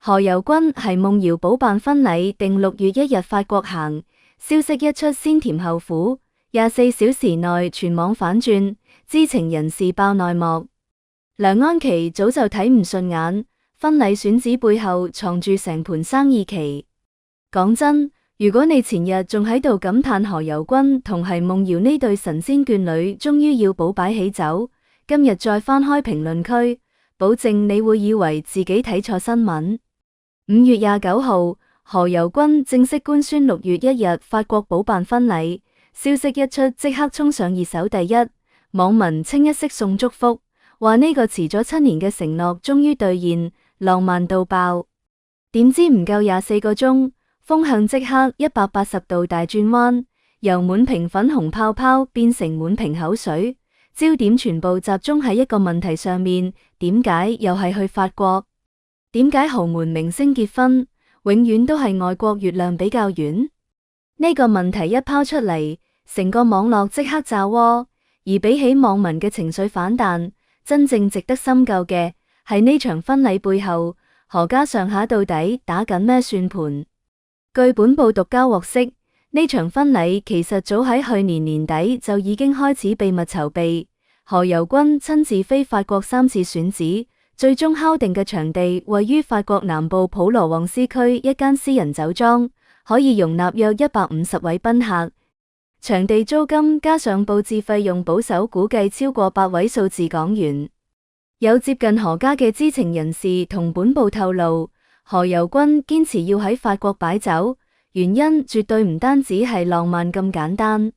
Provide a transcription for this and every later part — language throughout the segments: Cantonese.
何猷君奚夢瑤補辦婚禮定6月1日法國行，消息一出先甜後苦，24小時內全網反轉，知情人士爆內幕。梁安琪早就睇唔順眼，婚禮選址背後藏住成盤生意棋。講真，如果你前日仲喺度感嘆何猷君同奚夢瑤呢對神仙眷侶終於要補擺喜酒，今日再翻開評論區，保證你會以為自己睇錯新聞。5月29號，何猷君正式官宣6月1日法國補辦婚禮，消息一出即刻衝上熱搜第一，網民清一色送祝福，話呢個遲咗7年嘅承諾終於兌現，浪漫到爆。點知唔夠24個鐘，風向即刻180度大轉彎，由滿屏粉紅泡泡變成滿屏口水，焦點全部集中喺一個問題上面：點解又係去法國？點解豪門明星結婚永遠都係外國月亮比較圓？呢個問題一拋出嚟，成個網絡即刻炸鍋。而比起網民嘅情緒反彈，真正值得深究嘅係呢場婚禮背後，何家上下到底打緊咩算盤？據本報獨家獲悉，呢場婚禮其實早喺去年年底就已經開始秘密籌備。何猷君親自飛法國3次選址，最終敲定嘅場地位於法國南部普羅旺斯區一間私人酒莊，可以容納約150位賓客。場地租金加上佈置費用，保守估計超過8位數字港元。有接近何家嘅知情人士同本報透露，何猷君堅持要喺法國擺酒，原因絕對唔單止係浪漫咁簡單。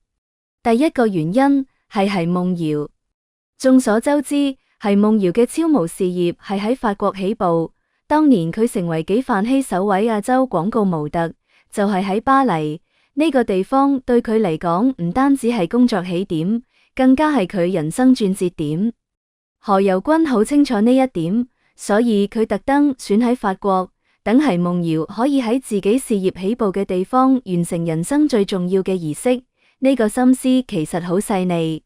第一個原因係奚夢瑤。眾所周知，奚夢瑤嘅超模事業係喺法國起步，當年佢成為紀梵希首位亞洲廣告模特，就係喺巴黎。呢個地方對佢嚟講唔單止係工作起點，更加係佢人生轉折點。何猷君好清楚呢一點，所以佢特登選喺法國，等奚夢瑤可以喺自己事業起步嘅地方完成人生最重要嘅儀式。呢個心思其實好細膩，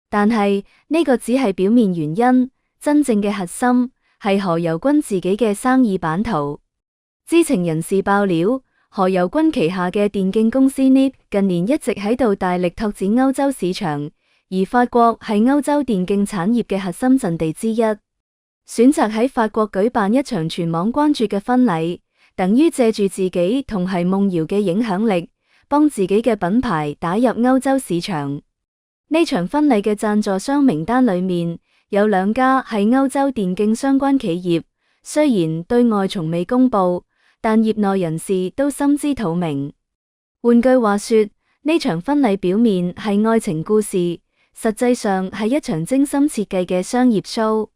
但係呢個只係表面原因，真正嘅核心係何猷君自己嘅生意版圖。知情人士爆料，何猷君旗下嘅電競公司 NIP 近年一直喺度大力拓展歐洲市場，而法國係歐洲電競產業嘅核心陣地之一。選擇喺法國舉辦一場全網關注嘅婚禮，等於借住自己同奚夢瑤嘅影響力，幫自己嘅品牌打入歐洲市場。呢場婚禮嘅贊助商名單裏面有2家係歐洲電競相關企業，雖然對外從未公布，但業內人士都心知肚明。換句話說，呢場婚禮表面係愛情故事，實際上係一場精心設計嘅商業 show。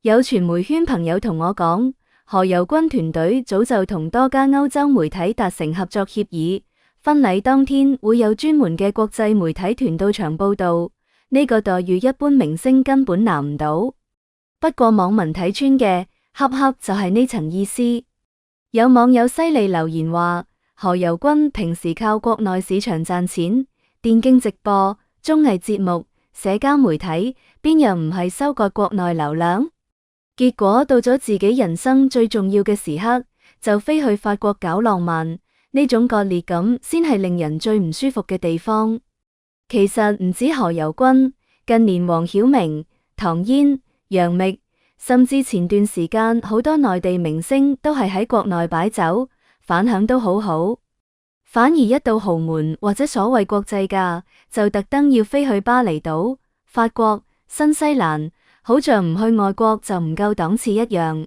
有傳媒圈朋友同我講，何猷君團隊早就同多家歐洲媒體達成合作協議，婚禮當天會有專門嘅國際媒體團到場報道。呢個待遇一般明星根本拿唔到。不過網民睇穿嘅，恰恰就係呢層意思。有網友犀利留言話，何猷君平時靠國內市場賺錢，電競直播、綜藝節目、社交媒體，邊樣唔係收割國內流量？結果到咗自己人生最重要嘅時刻，就飛去法國搞浪漫，呢種割裂感先係令人最唔舒服嘅地方。其實唔止何猷君，近年黃曉明、唐嫣、楊冪，甚至前段時間好多內地明星都係喺國內擺酒，反響都好好。反而一到豪門或者所謂國際假，就特登要飛去巴厘島、法國、新西蘭，好像唔去外國就唔夠檔次一樣。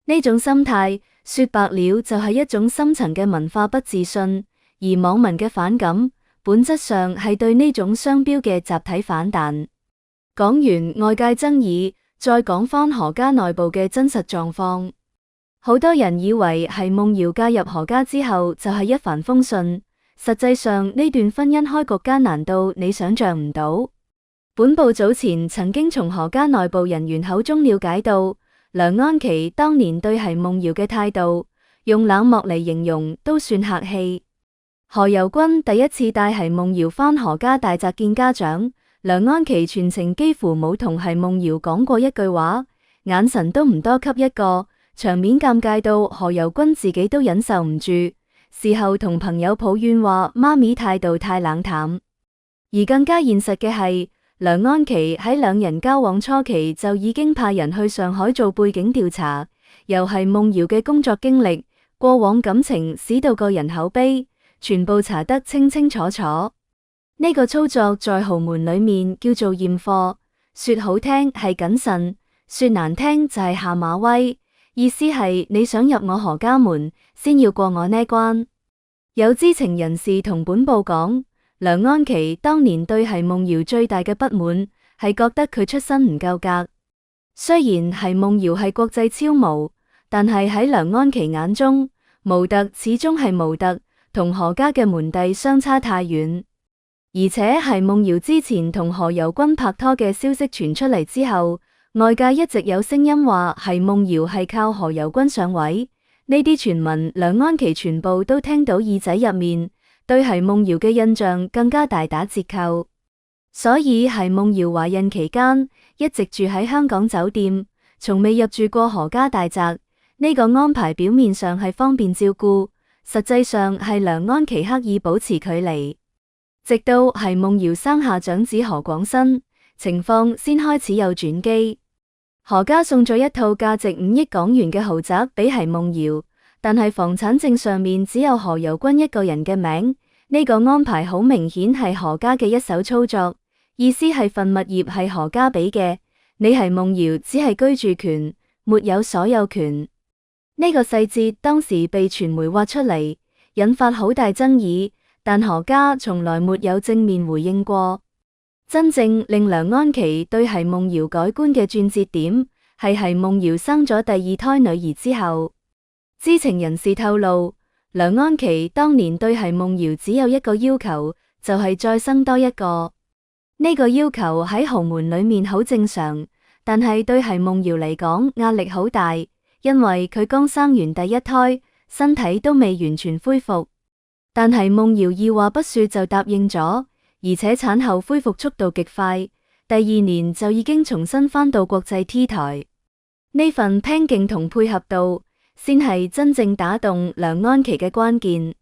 呢種心態說白了就係一種深層嘅文化不自信，而網民嘅反感本質上係對呢種商標嘅集體反彈。講完外界爭議，再講返何家內部嘅真實狀況。好多人以為奚夢瑤加入何家之後就係一帆風順，實際上呢段婚姻開局艱難到你想象唔到。本報早前曾經從何家內部人員口中了解到，梁安琪當年對奚夢瑤嘅態度，用冷漠嚟形容都算客氣。何猷君第一次帶奚夢瑤返何家大宅見家長，梁安琪全程幾乎冇同奚夢瑤講過一句話，眼神都唔多給一個，場面尷尬到何猷君自己都忍受唔住，事後同朋友抱怨話媽咪態度太冷淡。而更加現實嘅係，梁安琪喺兩人交往初期就已經派人去上海做背景調查，又係夢瑤嘅工作經歷、過往感情史到個人口碑，全部查得清清楚楚。呢個操作在豪門裏面叫做驗貨，說好聽係謹慎，說難聽就係下馬威，意思係你想入我何家門，先要過我呢關。有知情人士同本報講，梁安琪當年對係夢瑤最大嘅不滿係覺得佢出身唔夠格。雖然係夢瑤係國際超模，但係喺梁安琪眼中，模特始終係模特，同何家嘅門第相差太遠。而且係夢瑤之前同何猷君拍拖嘅消息傳出嚟之後，外界一直有聲音話係夢瑤係靠何猷君上位，呢啲傳聞梁安琪全部都聽到耳仔入面，對係夢瑤嘅印象更加大打折扣。所以係夢瑤懷孕期間一直住喺香港酒店，從未入住過何家大宅。呢個安排表面上係方便照顧，實際上係梁安琪刻意保持距離。直到係夢瑤生下長子何廣新，情況先開始有轉機。何家送咗一套價值5億港元嘅豪宅俾係夢瑤，但係房產證上面只有何猷君一個人嘅名。呢個安排好明顯係何家嘅一手操作，意思係份物業係何家俾嘅，你係夢瑤只係居住權，沒有所有權。呢個細節當時被傳媒挖出嚟，引發好大爭議。但何家從來沒有正面回應過。真正令梁安琪對係夢瑤改觀嘅轉折點，係夢瑤生咗第二胎女兒之後。知情人士透露，梁安琪當年對係夢瑤只有一個要求，就係再生多一個。呢個要求喺豪門裏面好正常，但係對係夢瑤嚟講壓力好大，因為佢剛生完第一胎，身體都未完全恢復。但係夢瑤二話不說就答應咗，而且產後恢復速度極快，第2年就已經重新返到國際 T 台。呢份拼勁同配合度，先係真正打動梁安琪嘅關鍵。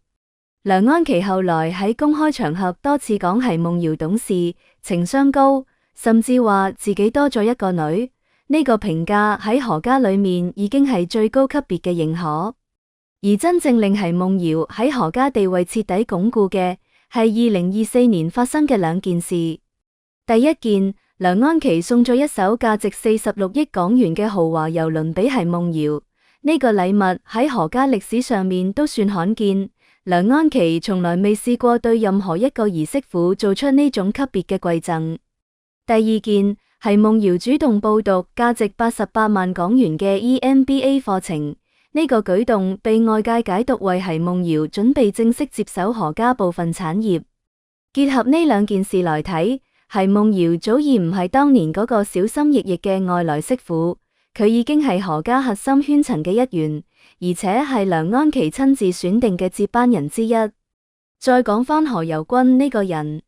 梁安琪後來喺公開場合多次講係夢瑤懂事、情商高，甚至話自己多咗一個女。呢個評價喺何家裏面已經係最高級別嘅認可。而真正令係夢瑤喺何家地位徹底鞏固嘅，係2024年發生嘅兩件事。第一件，梁安琪送咗一艘價值46億港元嘅豪華郵輪俾係夢瑤，呢個禮物喺何家歷史上面都算罕見。梁安琪從來未試過對任何一個兒媳婦做出呢種級別嘅饋贈。第二件，係夢瑤主動報讀價值88萬港元嘅 EMBA 課程。呢個舉動被外界解讀為係夢瑤準備正式接手何家部分產業。結合呢兩件事來睇，係夢瑤早已唔係當年嗰個小心翼翼嘅外來媳婦，佢已經係何家核心圈層嘅一員，而且係梁安琪親自選定嘅接班人之一。再講返何猷君呢個人，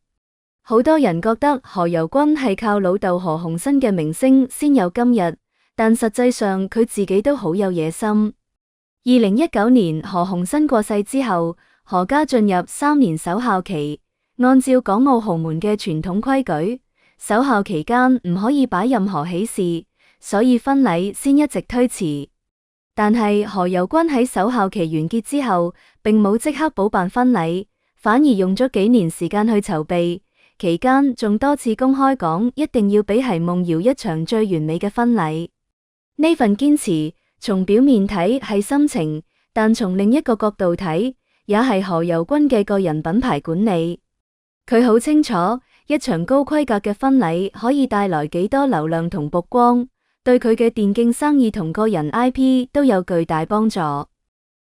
好多人覺得何猷君係靠老豆何鴻燊嘅名聲先有今日，但實際上佢自己都好有野心。2019年何鴻燊過世之後，何家進入3年守孝期。按照港澳豪門嘅傳統規矩，守孝期間唔可以擺任何喜事，所以婚禮先一直推遲。但係何猷君喺守孝期完結之後，並冇即刻補辦婚禮，反而用咗幾年時間去籌備，期間仲多次公開講一定要俾係夢瑤一場最完美嘅婚禮。呢份堅持，從表面睇係深情，但從另一個角度睇，也係何猷君嘅個人品牌管理。佢好清楚，一場高規格嘅婚禮可以帶來幾多流量同曝光，對佢嘅電競生意同個人 IP 都有巨大幫助。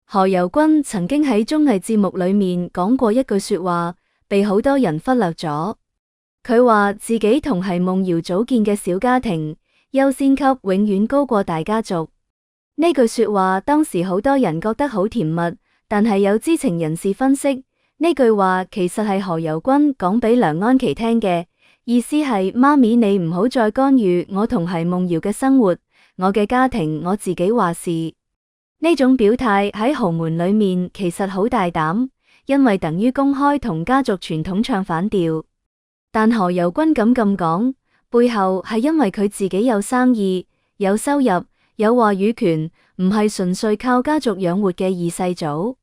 何猷君曾經喺綜藝節目裏面講過一句說話，被好多人忽略咗。佢話自己同係夢瑤組建嘅小家庭，優先級永遠高過大家族。呢句說話當時好多人覺得好甜蜜，但係有知情人士分析，呢句話其實係何猷君講俾梁安琪聽嘅，意思係媽咪你唔好再干預我同係夢瑤嘅生活，我嘅家庭我自己話事。呢種表態喺豪門裏面其實好大膽，因為等於公開同家族傳統唱反調。但何猷君敢咁講，背後係因為佢自己有生意、有收入、有話語權，唔係純粹靠家族養活嘅二世祖。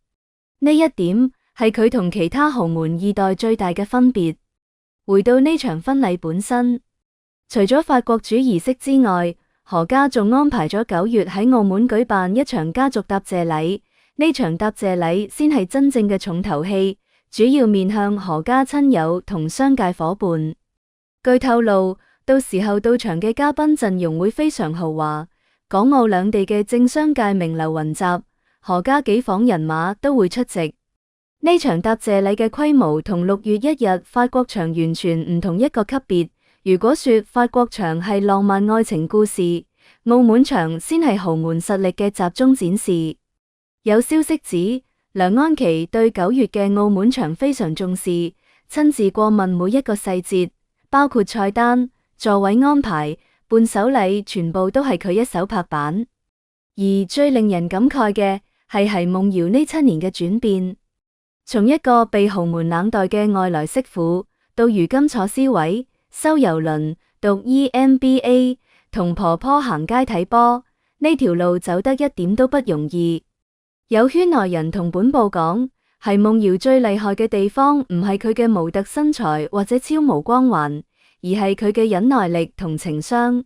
呢一點係佢同其他豪門二代最大嘅分別。回到呢場婚禮本身，除咗法國主儀式之外，何家仲安排咗9月喺澳門舉辦一場家族答謝禮。呢場答謝禮先係真正嘅重頭戲，主要面向何家親友同商界夥伴。據透露，到時候到場嘅嘉賓陣容會非常豪華，港澳兩地嘅政商界名流雲集，何家幾房人馬都會出席。呢場答謝禮嘅規模同6月1日法國場完全唔同一個級別。如果說法國場係浪漫愛情故事，澳門場先係豪門實力嘅集中展示。有消息指，梁安琪對9月嘅澳門場非常重視，親自過問每一個細節，包括菜單、座位安排、伴手禮，全部都係佢一手拍板。而最令人感慨嘅係夢瑤呢7年嘅轉變。從一個被豪門冷待嘅外來媳婦，到如今坐 C 位、修郵輪、讀 EMBA， 同婆婆行街睇波，呢條路走得一點都不容易。有圈內人同本報講，係夢瑤最厲害嘅地方，唔係佢嘅模特身材或者超模光環，而係佢嘅忍耐力同情商。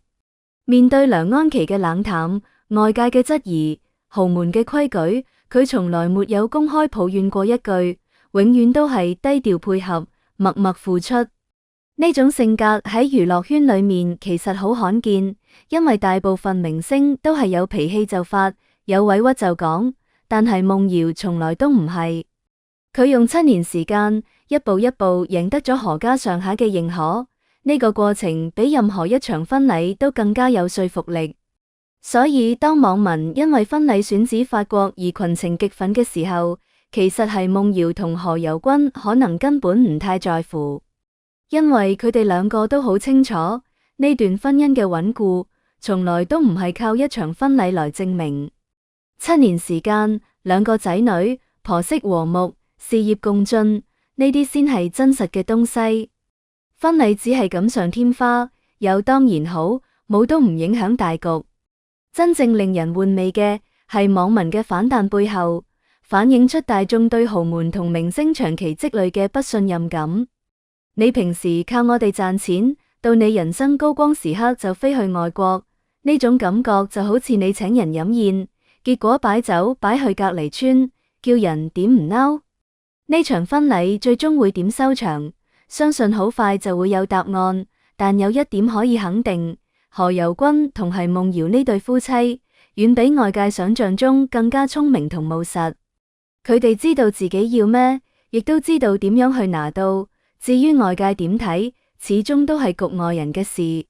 面對梁安琪嘅冷淡、外界嘅質疑、豪門嘅規矩，佢從來沒有公開抱怨過一句，永遠都係低調配合，默默付出。呢種性格喺娛樂圈裏面其實好罕見，因為大部分明星都係有脾氣就發，有委屈就講，但係夢瑤從來都唔係。佢用7年時間，一步一步贏得咗何家上下嘅認可，呢個過程比任何一場婚禮都更加有說服力。所以當網民因為婚禮選址法國而群情激憤嘅時候，其實係夢瑤同何猷君可能根本唔太在乎，因為佢哋兩個都好清楚，呢段婚姻嘅穩固從來都唔係靠一場婚禮來證明。7年時間，兩個仔女，婆媳和睦，事業共進，呢啲先係真實嘅東西。婚禮只係錦上添花，有當然好，冇都唔影響大局。真正令人玩味嘅係網民嘅反彈背後，反映出大眾對豪門同明星長期積累嘅不信任感。你平時靠我哋賺錢，到你人生高光時刻就飛去外國，呢種感覺就好似你請人飲宴，結果擺酒擺去隔離村，叫人點唔嬲？呢場婚禮最終會點收場？相信好快就會有答案。但有一點可以肯定，何猷君同係夢瑤呢對夫妻，遠比外界想象中更加聰明同務實。佢哋知道自己要咩，亦都知道點樣去拿到。至於外界點睇，始終都係局外人嘅事。